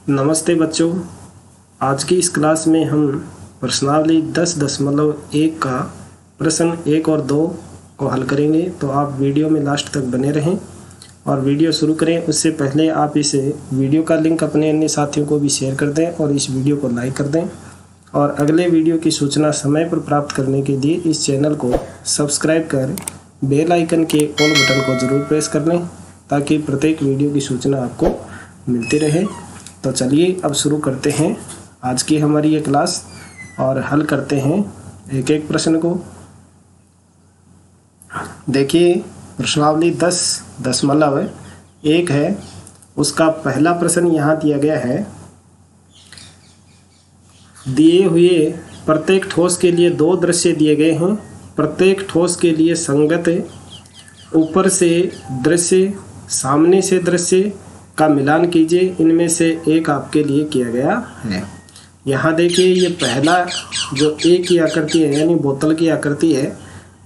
नमस्ते बच्चों। आज की इस क्लास में हम प्रश्नावली 10.1 का प्रश्न 1 और 2 को हल करेंगे। तो आप वीडियो में लास्ट तक बने रहें और वीडियो शुरू करें उससे पहले आप इस वीडियो का लिंक अपने अन्य साथियों को भी शेयर कर दें और इस वीडियो को लाइक कर दें। और अगले वीडियो की सूचना समय पर प्राप्त करने के लिए इस चैनल को सब्सक्राइब कर बेल आइकन के ऑल बटन को ज़रूर प्रेस कर लें ताकि प्रत्येक वीडियो की सूचना आपको मिलती रहे। तो चलिए अब शुरू करते हैं आज की हमारी ये क्लास और हल करते हैं एक एक प्रश्न को। देखिए प्रश्नावली 10.1 है, उसका पहला प्रश्न यहाँ दिया गया है। दिए हुए प्रत्येक ठोस के लिए दो दृश्य दिए गए हैं। प्रत्येक ठोस के लिए संगत ऊपर से दृश्य सामने से दृश्य का मिलान कीजिए। इनमें से एक आपके लिए किया गया है। यहाँ देखिए ये पहला जो ए की आकृति है यानी बोतल की आकृति है,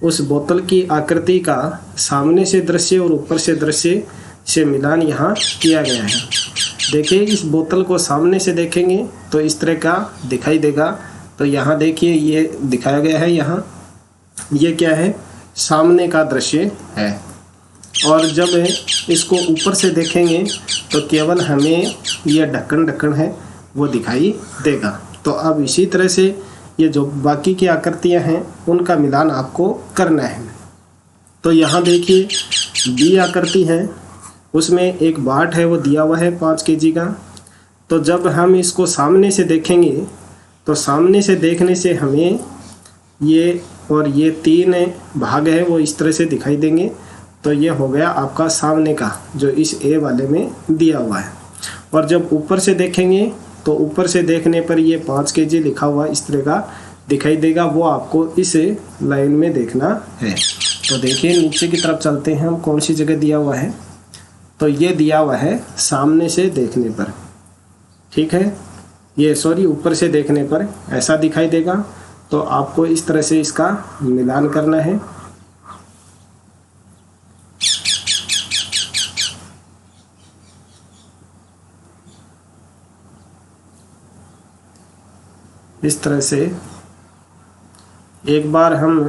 उस बोतल की आकृति का सामने से दृश्य और ऊपर से दृश्य से मिलान यहाँ किया गया है। देखिए इस बोतल को सामने से देखेंगे तो इस तरह का दिखाई देगा। तो यहाँ देखिए ये दिखाया गया है, यहाँ ये क्या है, सामने का दृश्य है। और जब इसको ऊपर से देखेंगे तो केवल हमें ये ढक्कन है वो दिखाई देगा। तो अब इसी तरह से ये जो बाकी की आकृतियां हैं उनका मिलान आपको करना है। तो यहाँ देखिए बी आकृति है, उसमें एक बाट है वो दिया हुआ है 5 kg का। तो जब हम इसको सामने से देखेंगे तो सामने से देखने से हमें ये और ये 3 भाग है वो इस तरह से दिखाई देंगे। तो ये हो गया आपका सामने का जो इस ए वाले में दिया हुआ है। और जब ऊपर से देखेंगे तो ऊपर से देखने पर ये 5 kg लिखा हुआ इस तरह का दिखाई देगा, वो आपको इस लाइन में देखना है। तो देखिए नीचे की तरफ चलते हैं हम, कौन सी जगह दिया हुआ है। तो ये दिया हुआ है सामने से देखने पर, ठीक है, ये सॉरी ऊपर से देखने पर ऐसा दिखाई देगा। तो आपको इस तरह से इसका मिलान करना है। इस तरह से एक बार हम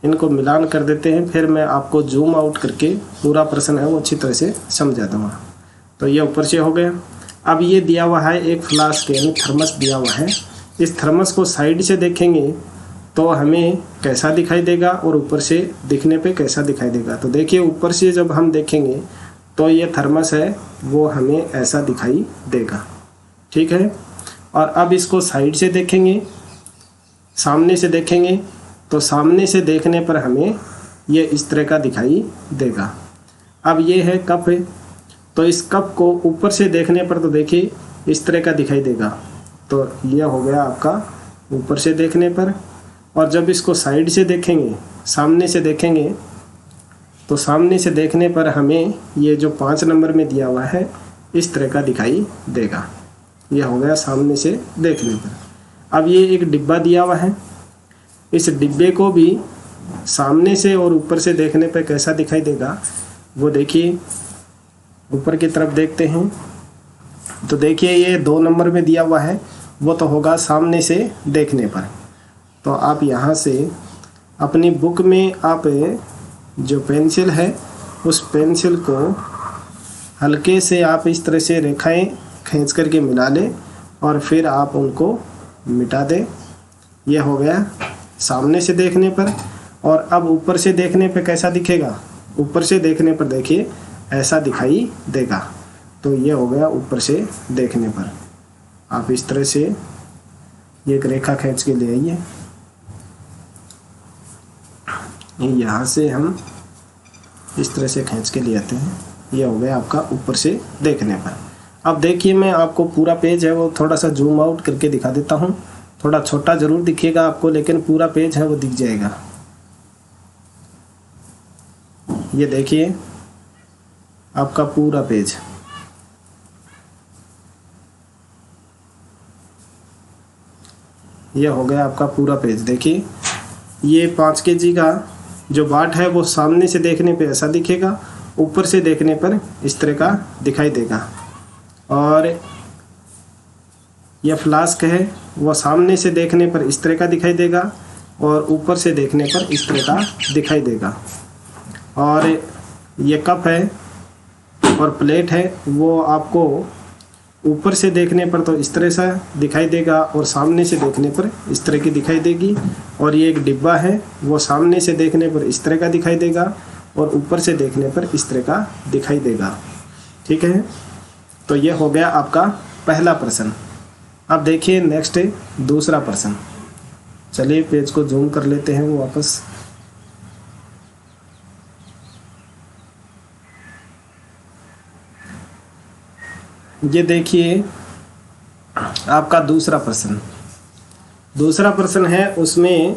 इनको मिलान कर देते हैं, फिर मैं आपको जूम आउट करके पूरा प्रश्न है वो अच्छी तरह से समझा दूँगा। तो ये ऊपर से हो गया। अब ये दिया हुआ है एक फ्लास्क यानी थर्मस दिया हुआ है। इस थर्मस को साइड से देखेंगे तो हमें कैसा दिखाई देगा और ऊपर से दिखने पे कैसा दिखाई देगा। तो देखिए ऊपर से जब हम देखेंगे तो ये थर्मस है वो हमें ऐसा दिखाई देगा, ठीक है। और अब इसको साइड से देखेंगे, सामने से देखेंगे तो सामने से देखने पर हमें ये इस तरह का दिखाई देगा। अब ये है कप है, तो इस कप को ऊपर से देखने पर तो देखिए इस तरह का दिखाई देगा। तो ये हो गया आपका ऊपर से देखने पर। और जब इसको साइड से देखेंगे, सामने से देखेंगे, तो सामने से देखने पर हमें ये जो 5 नंबर में दिया हुआ है इस तरह का दिखाई देगा। यह हो गया सामने से देखने पर। अब ये एक डिब्बा दिया हुआ है, इस डिब्बे को भी सामने से और ऊपर से देखने पर कैसा दिखाई देगा वो देखिए। ऊपर की तरफ देखते हैं तो देखिए ये 2 नंबर में दिया हुआ है, वो तो होगा सामने से देखने पर। तो आप यहाँ से अपनी बुक में आप जो पेंसिल है उस पेंसिल को हल्के से आप इस तरह से रेखाएं खींच करके मिला लें और फिर आप उनको मिटा दें। यह हो गया सामने से देखने पर। और अब ऊपर से देखने पर कैसा दिखेगा, ऊपर से देखने पर देखिए ऐसा दिखाई देगा। तो ये हो गया ऊपर से देखने पर। आप इस तरह से एक रेखा खींच के ले आइए, यहाँ से हम इस तरह से खींच के ले आते हैं। यह हो गया आपका ऊपर से देखने पर। अब देखिए मैं आपको पूरा पेज है वो थोड़ा सा जूम आउट करके दिखा देता हूँ। थोड़ा छोटा ज़रूर दिखेगा आपको लेकिन पूरा पेज है वो दिख जाएगा। ये देखिए आपका पूरा पेज। यह हो गया आपका पूरा पेज। देखिए ये 5 kg का जो बाट है वो सामने से देखने पे ऐसा दिखेगा, ऊपर से देखने पर इस तरह का दिखाई देगा। और ये फ्लास्क है वो सामने से देखने पर इस तरह का दिखाई देगा और ऊपर से देखने पर इस तरह का दिखाई देगा। और ये कप है और प्लेट है वो आपको ऊपर से देखने पर तो इस तरह सा दिखाई देगा और सामने से देखने पर इस तरह की दिखाई देगी। और ये एक डिब्बा है वो सामने से देखने पर इस तरह का दिखाई देगा और ऊपर से देखने पर इस तरह का दिखाई देगा। ठीक है, तो ये हो गया आपका पहला प्रश्न। अब देखिए नेक्स्ट दूसरा प्रश्न। चलिए पेज को जूम कर लेते हैं वापस। ये देखिए आपका दूसरा प्रश्न। दूसरा प्रश्न है उसमें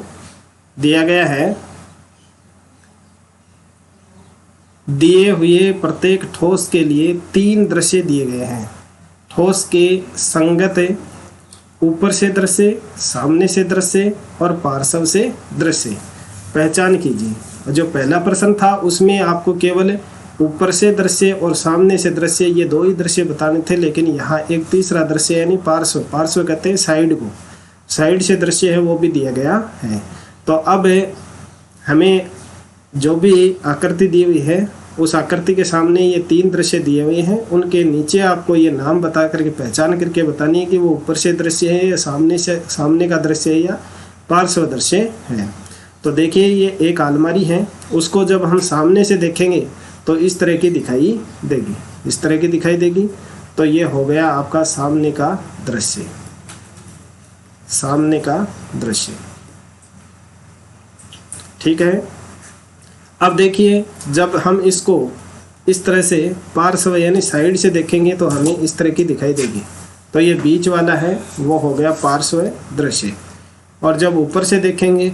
दिया गया है दिए हुए प्रत्येक ठोस के लिए 3 दृश्य दिए गए हैं। ठोस के संगत ऊपर से दृश्य, सामने से दृश्य और पार्श्व से दृश्य पहचान कीजिए। जो पहला प्रश्न था उसमें आपको केवल ऊपर से दृश्य और सामने से दृश्य ये 2 ही दृश्य बताने थे, लेकिन यहाँ एक तीसरा दृश्य यानी पार्श्व, पार्श्व कहते हैं साइड को, साइड से दृश्य है वो भी दिया गया है। तो अब हमें जो भी आकृति दी हुई है उस आकृति के सामने ये 3 दृश्य दिए हुए हैं, उनके नीचे आपको ये नाम बता करके पहचान करके बतानी है कि वो ऊपर से दृश्य है या सामने का दृश्य है या पार्श्व दृश्य है। तो देखिए ये एक अलमारी है, उसको जब हम सामने से देखेंगे तो इस तरह की दिखाई देगी, इस तरह की दिखाई देगी। तो ये हो गया आपका सामने का दृश्य, सामने का दृश्य। ठीक है, अब देखिए जब हम इसको इस तरह से पार्श्व यानी साइड से देखेंगे तो हमें इस तरह की दिखाई देगी। तो ये बीच वाला है वो हो गया पार्श्व दृश्य। और जब ऊपर से देखेंगे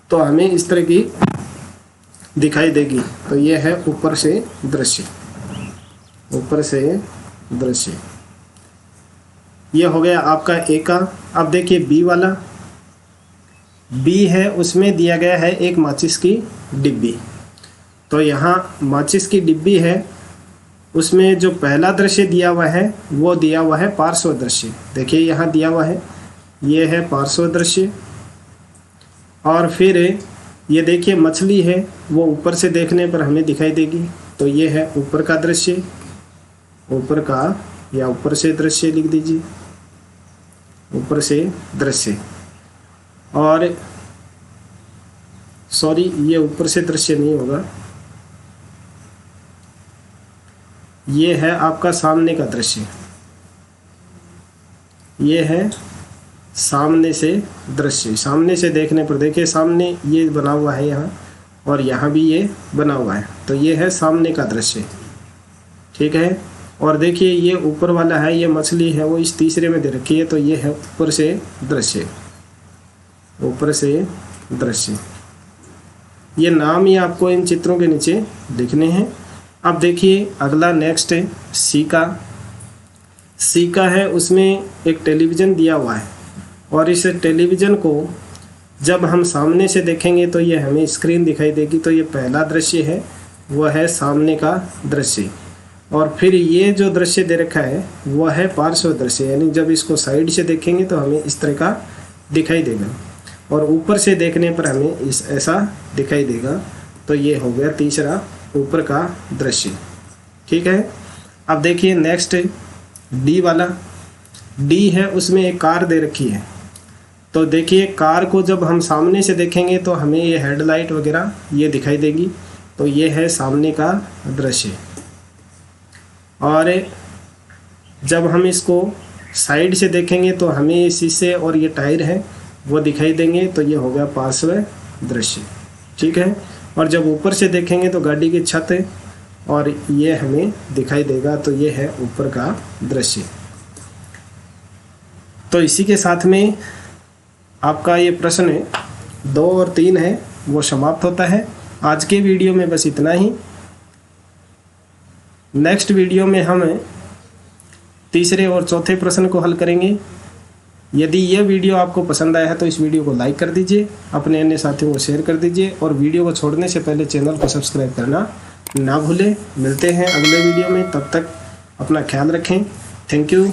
तो हमें इस तरह की दिखाई देगी। तो ये है ऊपर से दृश्य, ऊपर से दृश्य। ये हो गया आपका ए का। अब देखिए बी वाला, बी है उसमें दिया गया है एक माचिस की डिब्बी। तो यहाँ माचिस की डिब्बी है, उसमें जो पहला दृश्य दिया हुआ है वो दिया हुआ है पार्श्व दृश्य। देखिए यहाँ दिया हुआ है, ये है पार्श्व दृश्य। और फिर ये देखिए मछली है वो ऊपर से देखने पर हमें दिखाई देगी। तो ये है ऊपर का दृश्य, ऊपर का या ऊपर से दृश्य लिख दीजिए, ऊपर से दृश्य। और सॉरी ये ऊपर से दृश्य नहीं होगा, ये है आपका सामने का दृश्य, ये है सामने से दृश्य। सामने से देखने पर देखिए सामने ये बना हुआ है यहाँ और यहाँ भी ये बना हुआ है, तो ये है सामने का दृश्य। ठीक है, और देखिए ये ऊपर वाला है, ये मछली है वो इस तीसरे में दे रखी है, तो ये है ऊपर से दृश्य, ऊपर से दृश्य। ये नाम ही आपको इन चित्रों के नीचे लिखने हैं। अब देखिए अगला नेक्स्ट है सी का। सी का है उसमें एक टेलीविज़न दिया हुआ है और इस टेलीविज़न को जब हम सामने से देखेंगे तो ये हमें स्क्रीन दिखाई देगी। तो ये पहला दृश्य है वो है सामने का दृश्य। और फिर ये जो दृश्य दे रखा है वो है पार्श्व दृश्य, यानी जब इसको साइड से देखेंगे तो हमें इस तरह का दिखाई देगा और ऊपर से देखने पर हमें इस ऐसा दिखाई देगा। तो ये हो गया तीसरा ऊपर का दृश्य। ठीक है, अब देखिए नेक्स्ट डी वाला। डी है उसमें एक कार दे रखी है। तो देखिए कार को जब हम सामने से देखेंगे तो हमें ये हेडलाइट वगैरह ये दिखाई देगी। तो ये है सामने का दृश्य। और जब हम इसको साइड से देखेंगे तो हमें ये शीशे और ये टायर है वो दिखाई देंगे। तो ये हो गया पार्श्व दृश्य। ठीक है, और जब ऊपर से देखेंगे तो गाड़ी की छत है और ये हमें दिखाई देगा। तो ये है ऊपर का दृश्य। तो इसी के साथ में आपका ये प्रश्न 2 और 3 है वो समाप्त होता है। आज के वीडियो में बस इतना ही। नेक्स्ट वीडियो में हम तीसरे और चौथे प्रश्न को हल करेंगे। यदि यह वीडियो आपको पसंद आया है तो इस वीडियो को लाइक कर दीजिए, अपने अन्य साथियों को शेयर कर दीजिए और वीडियो को छोड़ने से पहले चैनल को सब्सक्राइब करना ना भूलें। मिलते हैं अगले वीडियो में, तब तक अपना ख्याल रखें। Thank you.